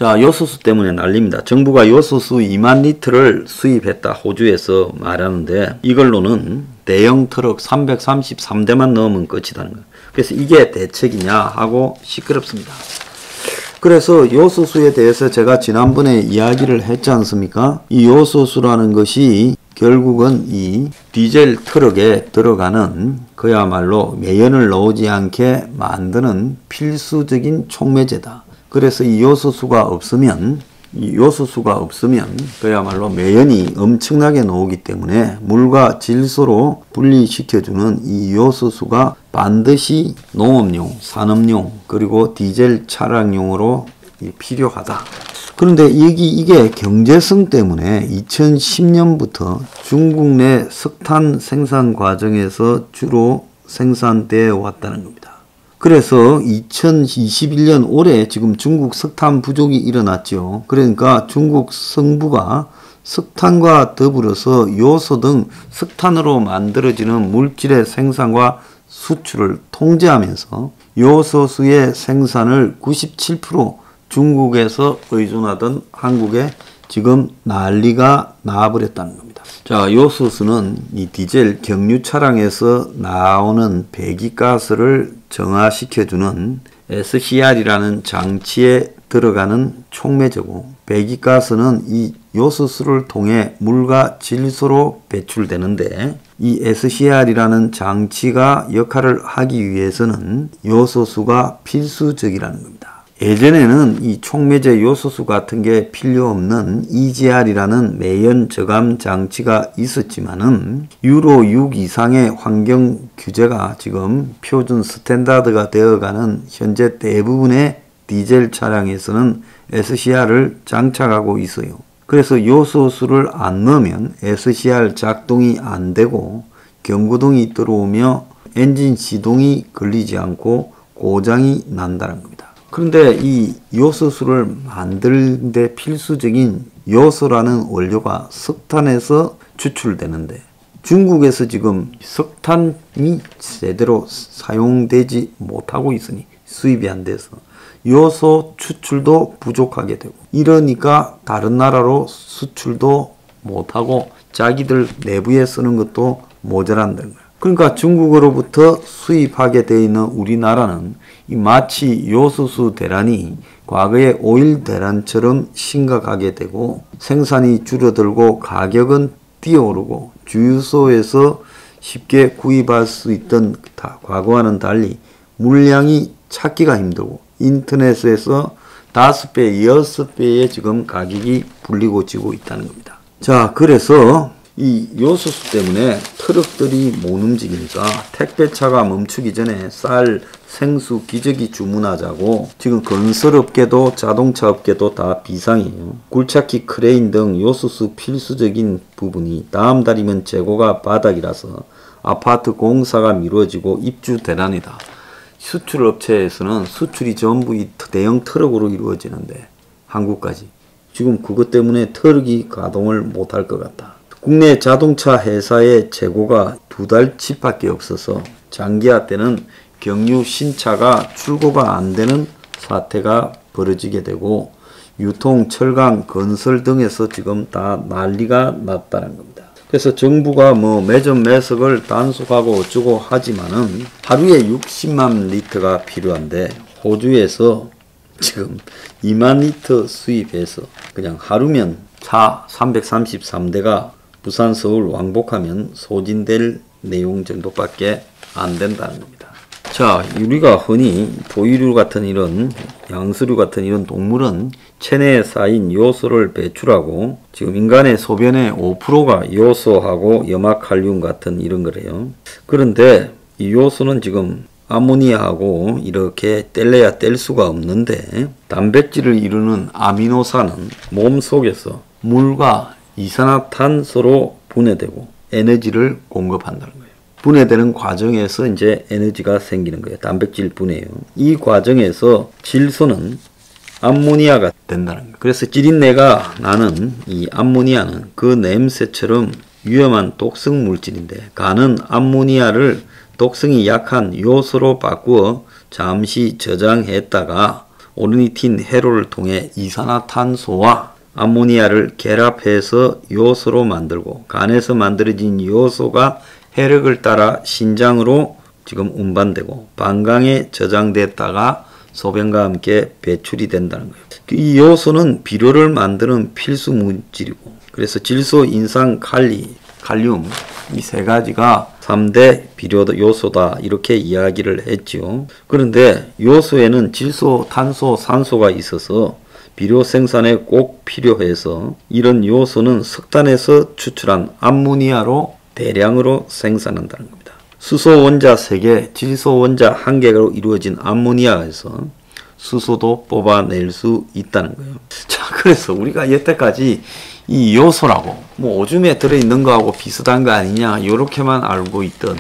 자, 요소수 때문에 난립니다. 정부가 요소수 2만 리터를 수입했다. 호주에서 말하는데 이걸로는 대형 트럭 333대만 넣으면 끝이라는 거예요. 그래서 이게 대책이냐 하고 시끄럽습니다. 그래서 요소수에 대해서 제가 지난번에 이야기를 했지 않습니까? 이 요소수라는 것이 결국은 이 디젤 트럭에 들어가는 그야말로 매연을 나오지 않게 만드는 필수적인 촉매제다. 그래서 이 요소수가 없으면 그야말로 매연이 엄청나게 나오기 때문에 물과 질소로 분리시켜주는 이 요소수가 반드시 농업용, 산업용, 그리고 디젤 차량용으로 필요하다. 그런데 이게 경제성 때문에 2010년부터 중국 내 석탄 생산 과정에서 주로 생산되어 왔다는 겁니다. 그래서 2021년 올해 지금 중국 석탄 부족이 일어났죠. 그러니까 중국 정부가 석탄과 더불어서 요소 등 석탄으로 만들어지는 물질의 생산과 수출을 통제하면서 요소수의 생산을 97% 중국에서 의존하던 한국에 지금 난리가 나버렸다는 겁니다. 자, 요소수는 이 디젤 경유 차량에서 나오는 배기가스를 정화시켜주는 SCR이라는 장치에 들어가는 촉매제고, 배기가스는 이 요소수를 통해 물과 질소로 배출되는데, 이 SCR이라는 장치가 역할을 하기 위해서는 요소수가 필수적이라는 겁니다. 예전에는 이 촉매제 요소수 같은 게 필요 없는 EGR이라는 매연 저감 장치가 있었지만은 유로 6 이상의 환경 규제가 지금 표준 스탠다드가 되어가는 현재 대부분의 디젤 차량에서는 SCR을 장착하고 있어요. 그래서 요소수를 안 넣으면 SCR 작동이 안 되고 경고등이 들어오며 엔진 시동이 걸리지 않고 고장이 난다는 겁니다. 그런데 이 요소수를 만드는데 필수적인 요소라는 원료가 석탄에서 추출되는데, 중국에서 지금 석탄이 제대로 사용되지 못하고 있으니 수입이 안 돼서 요소 추출도 부족하게 되고, 이러니까 다른 나라로 수출도 못하고 자기들 내부에 쓰는 것도 모자란다는 거예요. 그러니까 중국으로부터 수입하게 되어 있는 우리나라는 마치 요소수 대란이 과거의 오일 대란처럼 심각하게 되고, 생산이 줄어들고 가격은 뛰어오르고, 주유소에서 쉽게 구입할 수 있던 과거와는 달리 물량이 찾기가 힘들고, 인터넷에서 5배, 6배의 지금 가격이 불리고 지고 있다는 겁니다. 자, 그래서 이 요소수 때문에 트럭들이 못 움직이니까 택배차가 멈추기 전에 쌀, 생수, 기저귀 주문하자고 지금 건설업계도 자동차 업계도 다 비상이에요. 굴착기, 크레인 등 요소수 필수적인 부분이 다음 달이면 재고가 바닥이라서 아파트 공사가 미뤄지고 입주 대란이다. 수출업체에서는 수출이 전부 이 대형 트럭으로 이루어지는데 한국까지 지금 그것 때문에 트럭이 가동을 못할 것 같다. 국내 자동차 회사의 재고가 2달치밖에 없어서 장기화 때는 경유 신차가 출고가 안 되는 사태가 벌어지게 되고, 유통, 철강, 건설 등에서 지금 다 난리가 났다는 겁니다. 그래서 정부가 매점 매석을 단속하고 어쩌고 하지만은 하루에 60만 리터가 필요한데 호주에서 지금 2만 리터 수입해서 그냥 하루면 차 333대가 부산, 서울 왕복하면 소진될 내용 정도밖에 안 된다는 겁니다. 자, 우리가 흔히 포유류 같은 이런 양서류 같은 이런 동물은 체내에 쌓인 요소를 배출하고, 지금 인간의 소변의 5%가 요소하고 염화칼륨 같은 이런 거래요. 그런데 이 요소는 지금 아모니아하고 이렇게 뗄래야 뗄 수가 없는데, 단백질을 이루는 아미노산은 몸 속에서 물과 이산화탄소로 분해되고 에너지를 공급한다는 거예요. 분해되는 과정에서 이제 에너지가 생기는 거예요. 단백질 분해요. 이 과정에서 질소는 암모니아가 된다는 거예요. 그래서 찌린내가 나는 이 암모니아는 그 냄새처럼 위험한 독성 물질인데, 간은 암모니아를 독성이 약한 요소로 바꾸어 잠시 저장했다가 오르니틴 해로를 통해 이산화탄소와 암모니아를 결합해서 요소로 만들고 간에서 만들어진 요소가 혈액을 따라 신장으로 지금 운반되고 방광에 저장됐다가 소변과 함께 배출이 된다는 거예요. 이 요소는 비료를 만드는 필수 물질이고 그래서 질소, 인산, 칼륨 이 세 가지가 3대 비료 요소다 이렇게 이야기를 했죠. 그런데 요소에는 질소, 탄소, 산소가 있어서 비료 생산에 꼭 필요해서 이런 요소는 석탄에서 추출한 암모니아로 대량으로 생산한다는 겁니다. 수소 원자 3개, 질소 원자 1개로 이루어진 암모니아에서 수소도 뽑아낼 수 있다는 거예요. 자, 그래서 우리가 여태까지 이 요소라고 뭐 오줌에 들어있는 거하고 비슷한 거 아니냐 이렇게만 알고 있던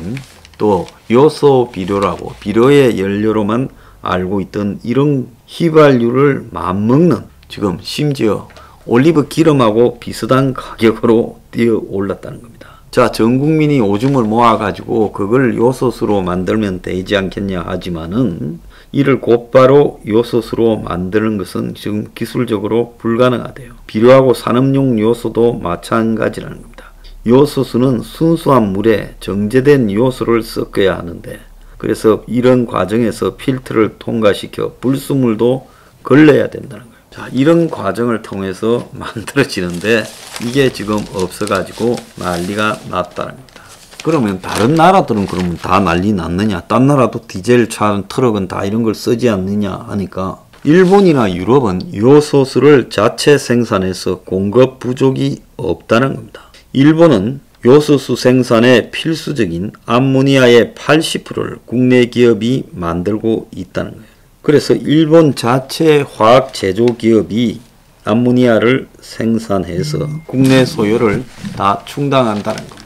또 요소 비료라고 비료의 연료로만 알고 있던 이런 휘발유를 맘먹는 지금 심지어 올리브 기름하고 비슷한 가격으로 뛰어 올랐다는 겁니다. 자, 전 국민이 오줌을 모아가지고 그걸 요소수로 만들면 되지 않겠냐 하지만은 이를 곧바로 요소수로 만드는 것은 지금 기술적으로 불가능하대요. 비료하고 산업용 요소도 마찬가지라는 겁니다. 요소수는 순수한 물에 정제된 요소를 섞어야 하는데 그래서 이런 과정에서 필터를 통과시켜 불순물도 걸러야 된다는 거예요. 자, 이런 과정을 통해서 만들어지는데 이게 지금 없어가지고 난리가 났다는 겁니다. 그러면 다른 나라들은 그러면 다 난리 났느냐? 딴 나라도 디젤 차, 트럭은 다 이런 걸 쓰지 않느냐 하니까 일본이나 유럽은 요소수를 자체 생산해서 공급 부족이 없다는 겁니다. 일본은 요소수 생산에 필수적인 암모니아의 80%를 국내 기업이 만들고 있다는 거예요. 그래서 일본 자체 화학 제조 기업이 암모니아를 생산해서 국내 소요를 다 충당한다는 겁니다.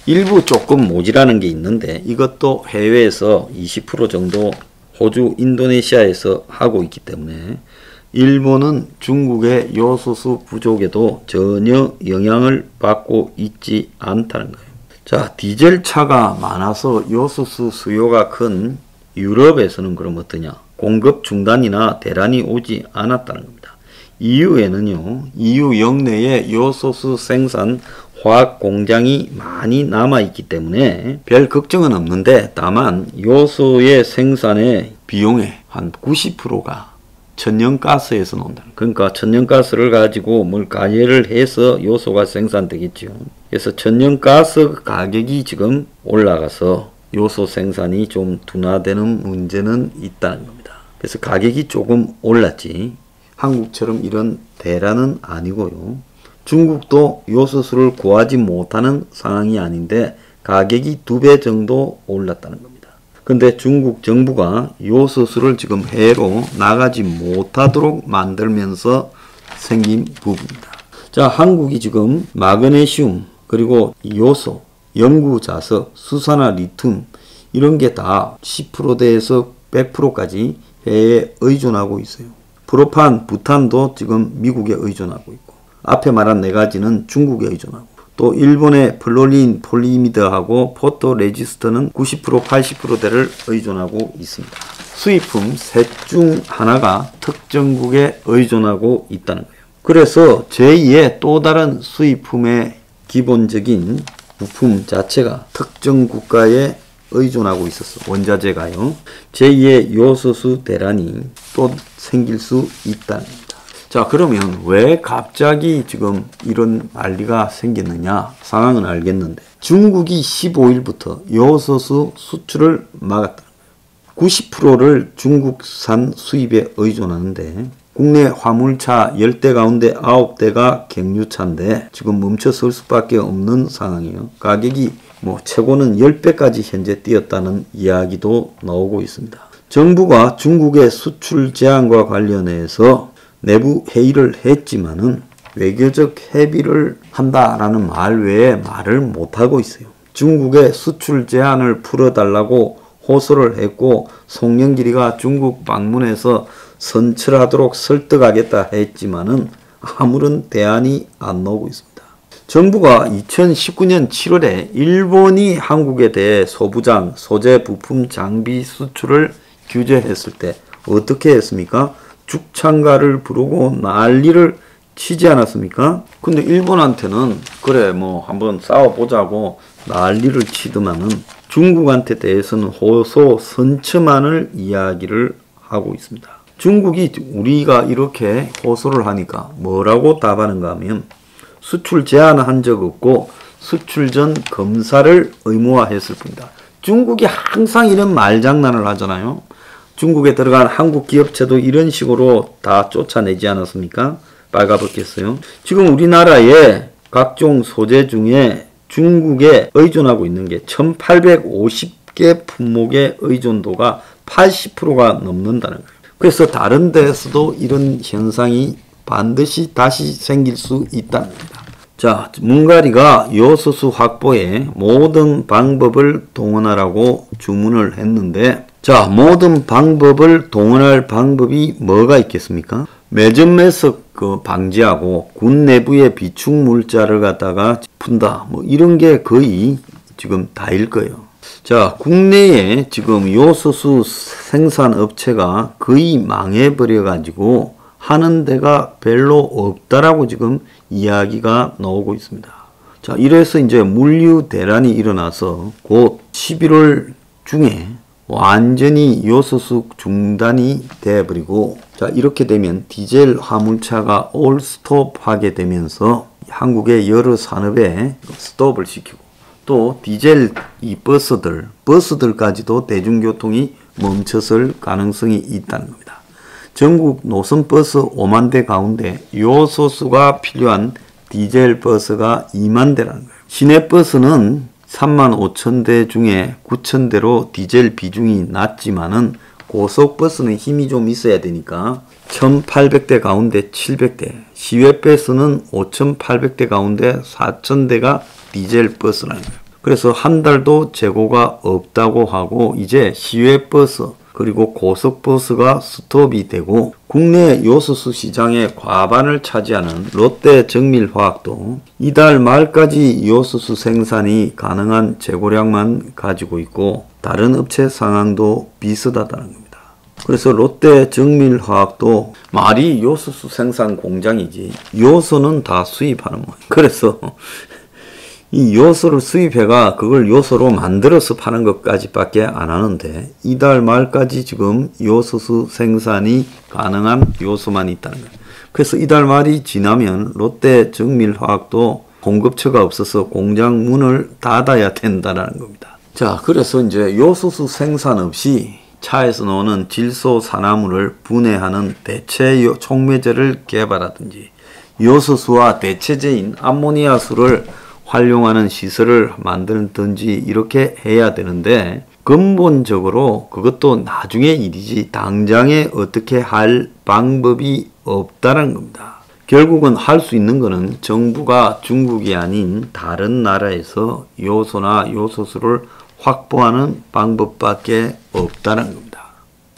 일부 조금 모자라는 게 있는데 이것도 해외에서 20% 정도 호주, 인도네시아에서 하고 있기 때문에 일본은 중국의 요소수 부족에도 전혀 영향을 받고 있지 않다는 거예요. 자, 디젤 차가 많아서 요소수 수요가 큰 유럽에서는 그럼 어떠냐? 공급 중단이나 대란이 오지 않았다는 겁니다. EU에는요, EU 영내에 요소수 생산 화학 공장이 많이 남아있기 때문에 별 걱정은 없는데 다만 요소의 생산의 비용의 한 90%가 천연가스에서 나온다. 그러니까 천연가스를 가지고 뭘 가열을 해서 요소가 생산되겠죠. 그래서 천연가스 가격이 지금 올라가서 요소 생산이 좀 둔화되는 문제는 있다는 겁니다. 그래서 가격이 조금 올랐지 한국처럼 이런 대란은 아니고요. 중국도 요소수를 구하지 못하는 상황이 아닌데 가격이 2배 정도 올랐다는 겁니다. 근데 중국 정부가 요소수를 지금 해외로 나가지 못하도록 만들면서 생긴 부분입니다. 자, 한국이 지금 마그네슘 그리고 요소, 영구자석, 수산화 리튬 이런 게 다 10%대에서 100%까지 해외에 의존하고 있어요. 프로판, 부탄도 지금 미국에 의존하고 있고 앞에 말한 4가지는 중국에 의존하고 또 일본의 플로린 폴리미드하고 포토레지스트는 90% 80%대를 의존하고 있습니다. 수입품 셋 중 하나가 특정국에 의존하고 있다는 거예요. 그래서 제2의 또 다른 수입품의 기본적인 부품 자체가 특정 국가에 의존하고 있었어. 원자재가요. 제2의 요소수 대란이 또 생길 수 있다는 겁니다. 자, 그러면 왜 갑자기 지금 이런 난리가 생겼느냐? 상황은 알겠는데 중국이 15일부터 요소수 수출을 막았다. 90%를 중국산 수입에 의존하는데 국내 화물차 10대 가운데 9대가 경유차인데 지금 멈춰설 수밖에 없는 상황이에요. 가격이 최고는 10배까지 현재 뛰었다는 이야기도 나오고 있습니다. 정부가 중국의 수출 제한과 관련해서 내부 회의를 했지만은 외교적 협의를 한다라는 말 외에 말을 못하고 있어요. 중국의 수출 제한을 풀어달라고 호소를 했고 송영길이가 중국 방문해서 선철하도록 설득하겠다 했지만은 아무런 대안이 안 나오고 있습니다. 정부가 2019년 7월에 일본이 한국에 대해 소부장, 소재 부품 장비 수출을 규제했을 때 어떻게 했습니까? 죽창가를 부르고 난리를 치지 않았습니까? 근데 일본한테는 그래 뭐 한번 싸워보자고 난리를 치더만은 중국한테 대해서는 호소 선처만을 이야기를 하고 있습니다. 중국이 우리가 이렇게 호소를 하니까 뭐라고 답하는가 하면 수출 제한한 적 없고 수출 전 검사를 의무화했을 뿐이다. 중국이 항상 이런 말장난을 하잖아요. 중국에 들어간 한국 기업체도 이런 식으로 다 쫓아내지 않았습니까? 빨가벗겼어요. 지금 우리나라의 각종 소재 중에 중국에 의존하고 있는 게 1850개 품목의 의존도가 80%가 넘는다는 거예요. 그래서 다른 데서도 이런 현상이 반드시 다시 생길 수 있다는 겁니다. 자, 문가리가 요소수 확보에 모든 방법을 동원하라고 주문을 했는데, 자, 모든 방법을 동원할 방법이 뭐가 있겠습니까? 매점에서 방지하고 군 내부의 비축 물자를 갖다가 푼다. 뭐 이런 게 거의 지금 다일 거예요. 자, 국내에 지금 요소수 생산 업체가 거의 망해버려 가지고 하는 데가 별로 없다라고 지금 이야기가 나오고 있습니다. 자, 이래서 이제 물류 대란이 일어나서 곧 11월 중에 완전히 요소수 중단이 되어버리고, 자, 이렇게 되면 디젤 화물차가 올 스톱하게 되면서 한국의 여러 산업에 스톱을 시키고, 또 디젤 이 버스들까지도 대중교통이 멈췄을 가능성이 있다는 겁니다. 전국 노선버스 5만 대 가운데 요소수가 필요한 디젤 버스가 2만 대라는 거예요. 시내버스는 3만 5천 대 중에 9천 대로 디젤 비중이 낮지만은 고속버스는 힘이 좀 있어야 되니까 1,800대 가운데 700대, 시외버스는 5,800대 가운데 4,000대가 디젤 버스라는 거예요. 그래서 한 달도 재고가 없다고 하고 이제 시외버스 그리고 고속버스가 스톱이 되고 국내 요소수 시장의 과반을 차지하는 롯데 정밀화학도 이달 말까지 요소수 생산이 가능한 재고량만 가지고 있고 다른 업체 상황도 비슷하다는 겁니다. 그래서 롯데 정밀화학도 말이 요소수 생산 공장이지 요소는 다 수입하는 거예요. 그래서 이 요소를 수입해가 그걸 요소로 만들어서 파는 것까지밖에 안 하는데 이달 말까지 지금 요소수 생산이 가능한 요소만 있다는 거예요. 그래서 이달 말이 지나면 롯데 정밀화학도 공급처가 없어서 공장 문을 닫아야 된다는 겁니다. 자, 그래서 이제 요소수 생산 없이 차에서 나오는 질소 산화물을 분해하는 대체 촉매제를 개발하든지 요소수와 대체제인 암모니아수를 활용하는 시설을 만들든지 이렇게 해야 되는데 근본적으로 그것도 나중에 일이지 당장에 어떻게 할 방법이 없다는 겁니다. 결국은 할 수 있는 거는 정부가 중국이 아닌 다른 나라에서 요소나 요소수를 확보하는 방법밖에 없다는 겁니다.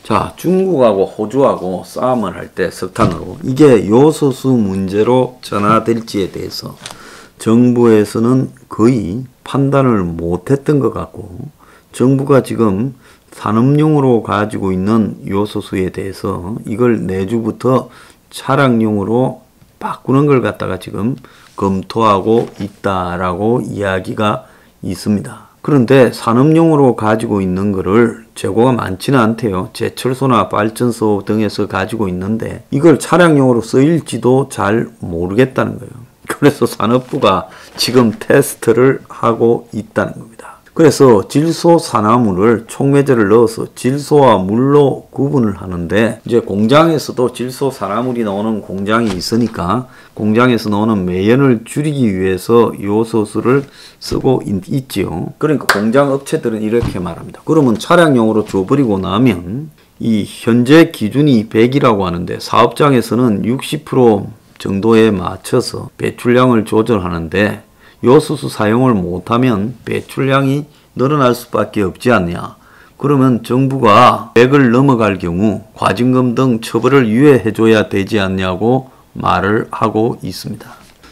자, 중국하고 호주하고 싸움을 할 때 석탄으로 이게 요소수 문제로 전화될지에 대해서 정부에서는 거의 판단을 못했던 것 같고 정부가 지금 산업용으로 가지고 있는 요소수에 대해서 이걸 내주부터 차량용으로 바꾸는 걸 갖다가 지금 검토하고 있다라고 이야기가 있습니다. 그런데 산업용으로 가지고 있는 거를 재고가 많지는 않대요. 제철소나 발전소 등에서 가지고 있는데 이걸 차량용으로 쓰일지도 잘 모르겠다는 거예요. 그래서 산업부가 지금 테스트를 하고 있다는 겁니다. 그래서 질소 산화물을 촉매제를 넣어서 질소와 물로 구분을 하는데 이제 공장에서도 질소 산화물이 나오는 공장이 있으니까 공장에서 나오는 매연을 줄이기 위해서 요소수를 쓰고 있지요. 그러니까 공장 업체들은 이렇게 말합니다. 그러면 차량용으로 줘버리고 나면 이 현재 기준이 100이라고 하는데 사업장에서는 60% 정도에 맞춰서 배출량을 조절하는데 요소수 사용을 못하면 배출량이 늘어날 수밖에 없지 않냐. 그러면 정부가 100을 넘어갈 경우 과징금 등 처벌을 유예해줘야 되지 않냐고 말을 하고 있습니다.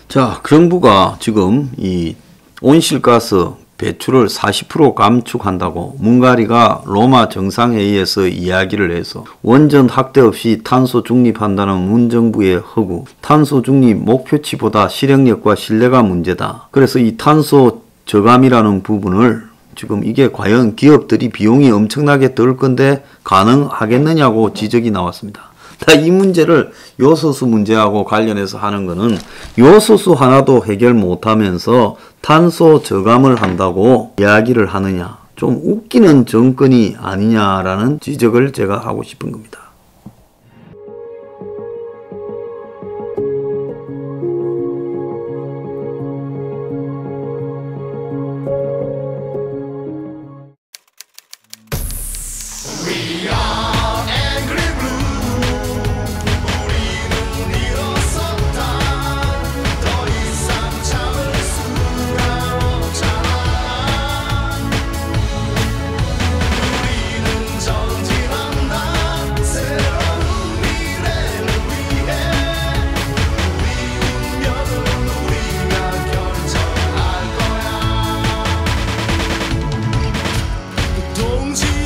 자, 정부가 지금 이 온실가스 배출을 40% 감축한다고 뭉가리가 로마 정상회의에서 이야기를 해서 원전 확대 없이 탄소 중립한다는 문정부의 허구, 탄소 중립 목표치보다 실행력과 신뢰가 문제다. 그래서 이 탄소 저감이라는 부분을 지금 이게 과연 기업들이 비용이 엄청나게 들 건데 가능하겠느냐고 지적이 나왔습니다. 이 문제를 요소수 문제하고 관련해서 하는 거는 요소수 하나도 해결 못하면서 탄소 저감을 한다고 이야기를 하느냐, 좀 웃기는 정권이 아니냐라는 지적을 제가 하고 싶은 겁니다. 동지